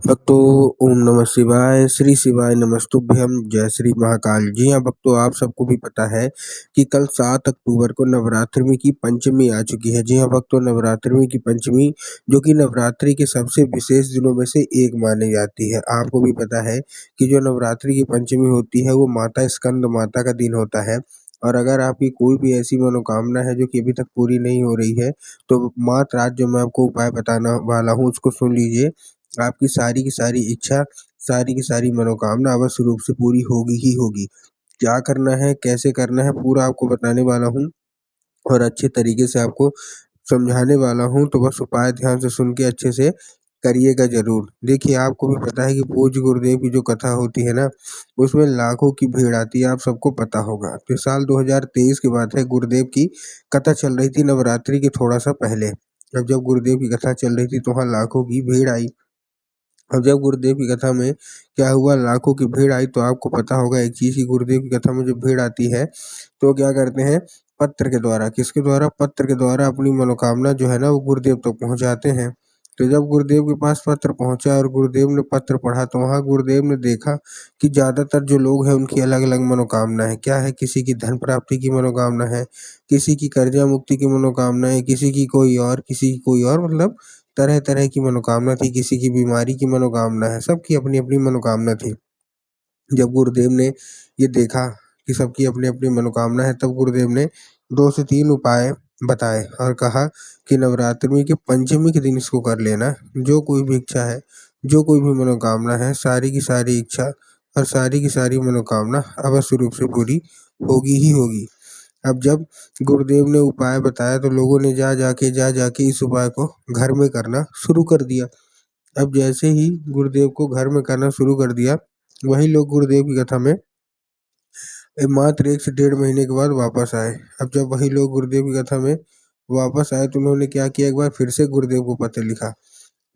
भक्तों, ओम नमः शिवाय, श्री शिवाय नमस्तुभ्यं, जय श्री महाकाल। जी हाँ भक्तों, आप सबको भी पता है कि कल 7 अक्टूबर को नवरात्रि की पंचमी आ चुकी है। जी हाँ भक्तों, नवरात्रि की पंचमी जो कि नवरात्रि के सबसे विशेष दिनों में से एक मानी जाती है। आपको भी पता है कि जो नवरात्रि की पंचमी होती है वो माता स्कंद माता का दिन होता है। और अगर आपकी कोई भी ऐसी मनोकामना है जो कि अभी तक पूरी नहीं हो रही है, तो मात्र आज जो मैं आपको उपाय बताना वाला हूँ उसको सुन लीजिए। आपकी सारी की सारी इच्छा, सारी की सारी मनोकामना अवश्य रूप से पूरी होगी ही होगी। क्या करना है, कैसे करना है, पूरा आपको बताने वाला हूँ और अच्छे तरीके से आपको समझाने वाला हूँ, तो बस उपाय ध्यान से सुन के अच्छे से करिएगा ज़रूर। देखिए, आपको भी पता है कि पूज्य गुरुदेव की जो कथा होती है ना, उसमें लाखों की भीड़ आती है, आप सबको पता होगा। तो साल 2023 की बात है, गुरुदेव की कथा चल रही थी नवरात्रि के थोड़ा-सा पहले। अब जब गुरुदेव की कथा चल रही थी, तो वहाँ लाखों की भीड़ आई। अब जब गुरुदेव की कथा में क्या हुआ, लाखों की भीड़ आई, तो आपको पता होगा एक चीज़ कि गुरुदेव की कथा में जब भीड़ आती है, तो क्या करते हैं, पत्र के द्वारा, किसके द्वारा? पत्र के द्वारा अपनी मनोकामना जो है ना वो गुरुदेव तक पहुँचाते हैं। तो जब गुरुदेव के पास पत्र पहुँचा और गुरुदेव ने पत्र पढ़ा, तो वहाँ गुरुदेव ने देखा कि ज़्यादातर जो लोग हैं उनकी अलग-अलग मनोकामना है। क्या है? किसी की धन प्राप्ति की मनोकामना है, किसी की कर्जा मुक्ति की मनोकामना है, किसी की कोई और, किसी की कोई और, मतलब तरह-तरह की मनोकामना थी, किसी की बीमारी की मनोकामना है, सबकी अपनी-अपनी मनोकामना थी। जब गुरुदेव ने ये देखा कि सबकी अपनी-अपनी मनोकामना है, तब गुरुदेव ने 2 से 3 उपाय बताए और कहा कि नवरात्रि के पंचमी के दिन इसको कर लेना। जो कोई भी इच्छा है, जो कोई भी मनोकामना है, सारी की सारी इच्छा और सारी की सारी मनोकामना अवश्य रूप से पूरी होगी ही होगी। अब जब गुरुदेव ने उपाय बताया, तो लोगों ने जा जाके इस उपाय को घर में करना शुरू कर दिया। अब जैसे ही गुरुदेव को घर में करना शुरू कर दिया, वही लोग गुरुदेव की कथा में मात्र 1 से डेढ़ महीने के बाद वापस आए। अब जब वही लोग गुरुदेव की कथा में वापस आए, तो उन्होंने क्या किया, एक बार फिर से गुरुदेव को पत्र लिखा।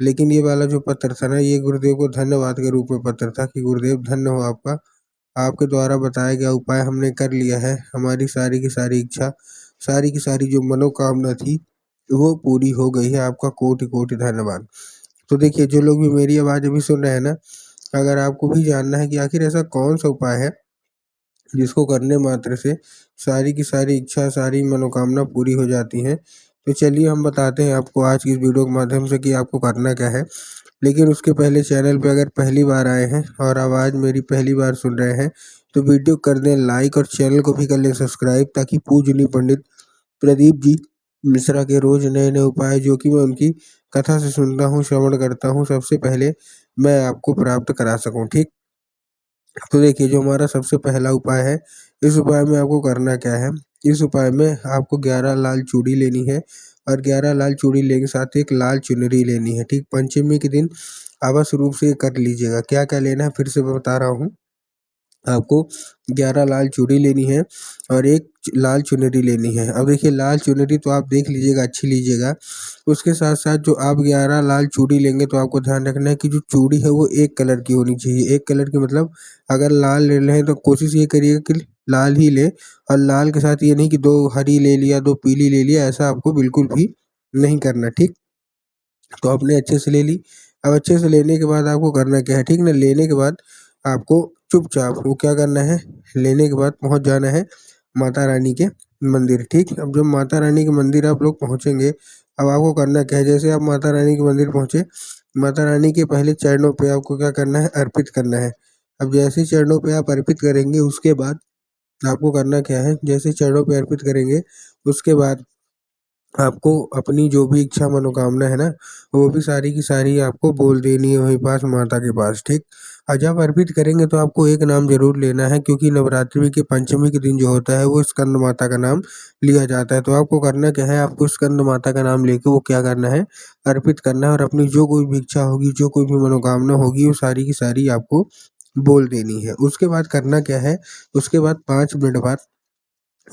लेकिन ये वाला जो पत्र था ना, ये गुरुदेव को धन्यवाद के रूप में पत्र था कि गुरुदेव धन्य हो आपका, आपके द्वारा बताया गया उपाय हमने कर लिया है। हमारी सारी की सारी इच्छा, सारी की सारी जो मनोकामना थी, वो पूरी हो गई है। आपका कोटि-कोटि धन्यवाद। तो देखिए, जो लोग भी मेरी आवाज़ अभी सुन रहे हैं ना, अगर आपको भी जानना है कि आखिर ऐसा कौन-सा उपाय है, जिसको करने मात्र से सारी की सारी इच्छा, सारी मनोकामना पूरी हो जाती हैं, तो चलिए हम बताते हैं आपको आज की इस वीडियो के माध्यम से कि आपको करना क्या है। लेकिन उसके पहले चैनल पे अगर पहली बार आए हैं और आवाज़ मेरी पहली बार सुन रहे हैं, तो वीडियो कर दें लाइक और चैनल को भी कर लें सब्सक्राइब, ताकि पूजनीय पंडित प्रदीप जी मिश्रा के रोज़ नए-नए उपाय जो कि मैं उनकी कथा से सुनता हूँ, श्रवण करता हूँ, सबसे पहले मैं आपको प्राप्त करा सकूँ, ठीक? तो देखिए, जो हमारा सबसे पहला उपाय है, इस उपाय में आपको करना क्या है, इस उपाय में आपको 11 लाल चूड़ी लेनी है और 11 लाल चूड़ी लेने के साथ एक लाल चुनरी लेनी है, ठीक? पंचमी के दिन अवश्य रूप से ये कर लीजिएगा। क्या-क्या लेना है फिर से मैं बता रहा हूँ। आपको 11 लाल चूड़ी लेनी है और एक लाल चुनरी लेनी है। अब देखिए, लाल चुनरी तो आप देख लीजिएगा, अच्छी लीजिएगा। उसके साथ-साथ जो आप 11 लाल चूड़ी लेंगे, तो आपको ध्यान रखना है कि जो चूड़ी है वो एक कलर की होनी चाहिए। एक कलर की मतलब अगर लाल ले रहे हैं तो कोशिश ये करिएगा कि लाल ही लें, और लाल के साथ ये नहीं कि 2 हरी ले लिया, 2 पीली ले लिया, ऐसा आपको बिल्कुल भी नहीं करना, ठीक? तो आपने अच्छे से ले ली। अब अच्छे से लेने के बाद आपको करना क्या है, ठीक ना? लेने के बाद आपको चुपचाप वो क्या करना है, लेने के बाद पहुँच जाना है माता रानी के मंदिर, ठीक? अब जब माता रानी के मंदिर आप लोग पहुँचेंगे, अब आपको करना क्या है, जैसे आप माता रानी के मंदिर पहुँचे, माता रानी के पहले चरणों पे आपको क्या करना है, अर्पित करना है। अब जैसे ही चरणों पे आप अर्पित करेंगे, उसके बाद आपको करना क्या है, जैसे ही चरणों पे अर्पित करेंगे, उसके बाद आपको अपनी जो भी इच्छा मनोकामना है ना, वो भी सारी की सारी आपको बोल देनी है वहीं पास माता के पास, ठीक? और जब अर्पित करेंगे, तो आपको एक नाम ज़रूर लेना है, क्योंकि नवरात्रि के पंचमी के दिन जो होता है वो स्कंद माता का नाम लिया जाता है। तो आपको करना क्या है, आपको स्कंद माता का नाम लेके वो क्या करना है, अर्पित करना है और अपनी जो कोई भी इच्छा होगी, जो कोई भी मनोकामना होगी, वो सारी की सारी आपको बोल देनी है। उसके बाद करना क्या है, उसके बाद 5 मिनट बाद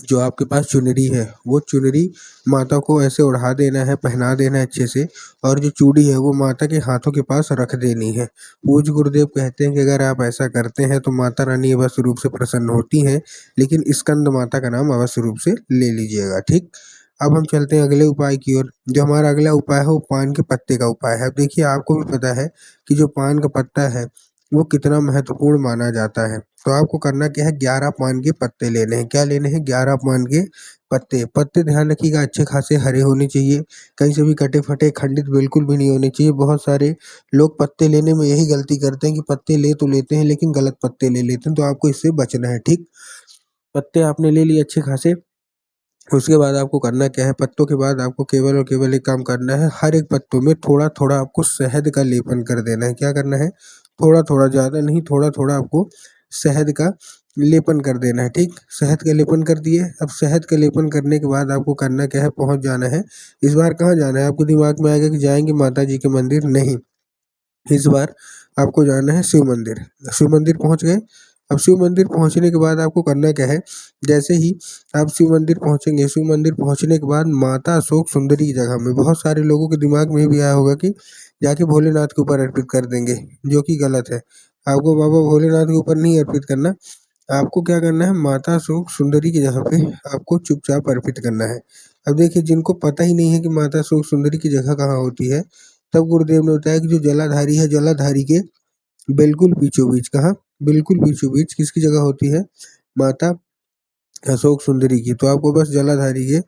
जो आपके पास चुनरी है, वो चुनरी माता को ऐसे ओढ़ा देना है, पहना देना है अच्छे से, और जो चूड़ी है वो माता के हाथों के पास रख देनी है। पूज्य गुरुदेव कहते हैं कि अगर आप ऐसा करते हैं, तो माता रानी अवश्य रूप से प्रसन्न होती हैं, लेकिन स्कंद माता का नाम अवश्य रूप से ले लीजिएगा, ठीक? अब हम चलते हैं अगले उपाय की ओर। जो हमारा अगला उपाय है वो पान के पत्ते का उपाय है। अब देखिए आपको भी पता है कि जो पान का पत्ता है वो कितना महत्वपूर्ण माना जाता है। तो आपको करना क्या है, 11 पान के पत्ते लेने हैं। क्या लेने हैं? 11 पान के पत्ते। पत्ते ध्यान रखिएगा अच्छे खासे हरे होने चाहिए, कहीं से भी कटे फटे खंडित बिल्कुल भी नहीं होने चाहिए। बहुत सारे लोग पत्ते लेने में यही गलती करते हैं कि पत्ते ले तो लेते हैं लेकिन गलत पत्ते ले लेते हैं, तो आपको इससे बचना है। ठीक, पत्ते आपने ले लिए अच्छे खासे। उसके बाद आपको करना क्या है, पत्तों के बाद आपको केवल और केवल एक काम करना है, हर एक पत्तों में थोड़ा थोड़ा आपको शहद का लेपन कर देना है। क्या करना है? थोड़ा थोड़ा, ज़्यादा नहीं, थोड़ा थोड़ा आपको शहद का लेपन कर देना है। ठीक, शहद का लेपन कर दिए। अब शहद का लेपन करने के बाद आपको करना क्या है, पहुंच जाना है। इस बार कहाँ जाना है? आपके दिमाग में आएगा कि जाएंगे माता जी के मंदिर, नहीं, इस बार आपको जाना है शिव मंदिर। शिव मंदिर पहुंच गए। अब शिव मंदिर पहुंचने के बाद आपको करना क्या है, जैसे ही आप शिव मंदिर पहुंचेंगे, शिव मंदिर पहुंचने के बाद माता अशोक सुंदरी की जगह में, बहुत सारे लोगों के दिमाग में ये भी आया होगा कि जाके भोलेनाथ के ऊपर अर्पित कर देंगे, जो कि गलत है। आपको बाबा भोलेनाथ के ऊपर नहीं अर्पित करना। आपको क्या करना है, माता अशोक सुंदरी की जगह पे आपको चुपचाप अर्पित करना है। अब देखिए जिनको पता ही नहीं है कि माता अशोक सुंदरी की जगह कहाँ होती है, तब गुरुदेव ने बताया कि जो जलाधारी है, जलाधारी के बिल्कुल बीचों बीच, कहाँ, बिल्कुल बीचों बीच किसकी जगह होती है, माता अशोक सुंदरी की। तो आपको बस जलाधारी के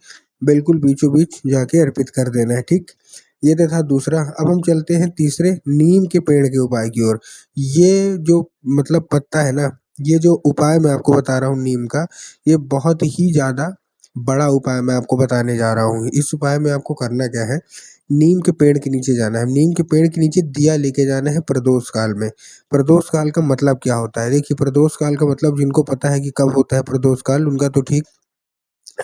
बिल्कुल बीचों बीच जाके अर्पित कर देना है। ठीक, ये तो था दूसरा। अब हम चलते हैं तीसरे, नीम के पेड़ के उपाय की ओर। ये जो मतलब पत्ता है ना, ये जो उपाय मैं आपको बता रहा हूँ नीम का, ये बहुत ही ज़्यादा बड़ा उपाय मैं आपको बताने जा रहा हूँ। इस उपाय में आपको करना क्या है, नीम के पेड़ के नीचे जाना है। नीम के पेड़ के नीचे दिया लेके जाना है प्रदोष काल में। प्रदोष काल का मतलब क्या होता है? देखिए प्रदोष काल का मतलब, जिनको पता है कि कब होता है प्रदोष काल, उनका तो ठीक,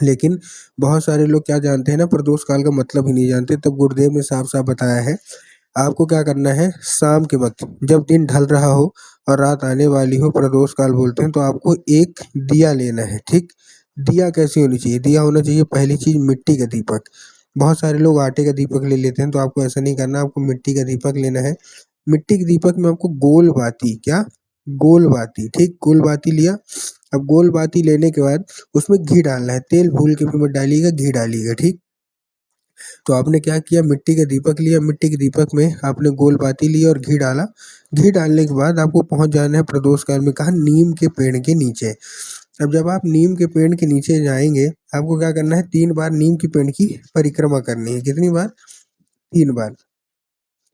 लेकिन बहुत सारे लोग क्या जानते हैं ना, प्रदोष काल का मतलब ही नहीं जानते। तब गुरुदेव ने साफ साफ बताया है, आपको क्या करना है, शाम के वक्त जब दिन ढल रहा हो और रात आने वाली हो, प्रदोष काल बोलते हैं, तो आपको एक दिया लेना है। ठीक, दिया कैसी होनी चाहिए, दिया होना चाहिए पहली चीज मिट्टी का दीपक। बहुत सारे लोग आटे का दीपक ले लेते हैं, तो आपको ऐसा नहीं करना, आपको मिट्टी का दीपक लेना है। मिट्टी के दीपक में आपको गोल बाती, क्या, गोल बाती, ठीक, गोल बाती लिया। अब गोल बाती लेने के बाद उसमें घी डालना है, तेल भूल के भी मत डालिएगा, घी डालिएगा। ठीक, तो आपने क्या किया, मिट्टी का दीपक लिया, मिट्टी के दीपक में आपने गोल बाती ली और घी डाला। घी डालने के बाद आपको पहुंच जाना है प्रदोष काल में, कहा, नीम के पेड़ के नीचे। अब जब आप नीम के पेड़ के नीचे जाएंगे, आपको क्या करना है, 3 बार नीम के पेड़ की परिक्रमा करनी है। कितनी बार? 3 बार।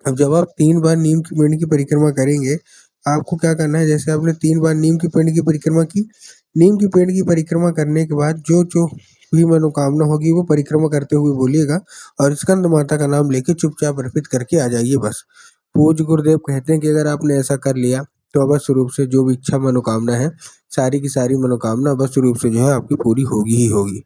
अब जब आप 3 बार नीम के पेड़ की परिक्रमा करेंगे, आपको क्या करना है, जैसे आपने 3 बार नीम के पेड़ की परिक्रमा की, नीम के पेड़ की परिक्रमा करने के बाद जो जो भी मनोकामना होगी वो परिक्रमा करते हुए बोलिएगा, और स्कंद माता का नाम लेके चुपचाप अर्पित करके आ जाइए बस। पूज्य गुरुदेव कहते हैं कि अगर आपने ऐसा कर लिया तो अवश्य रूप से जो भी इच्छा मनोकामना है, सारी की सारी मनोकामना अवश्य रूप से जो है आपकी पूरी होगी ही होगी।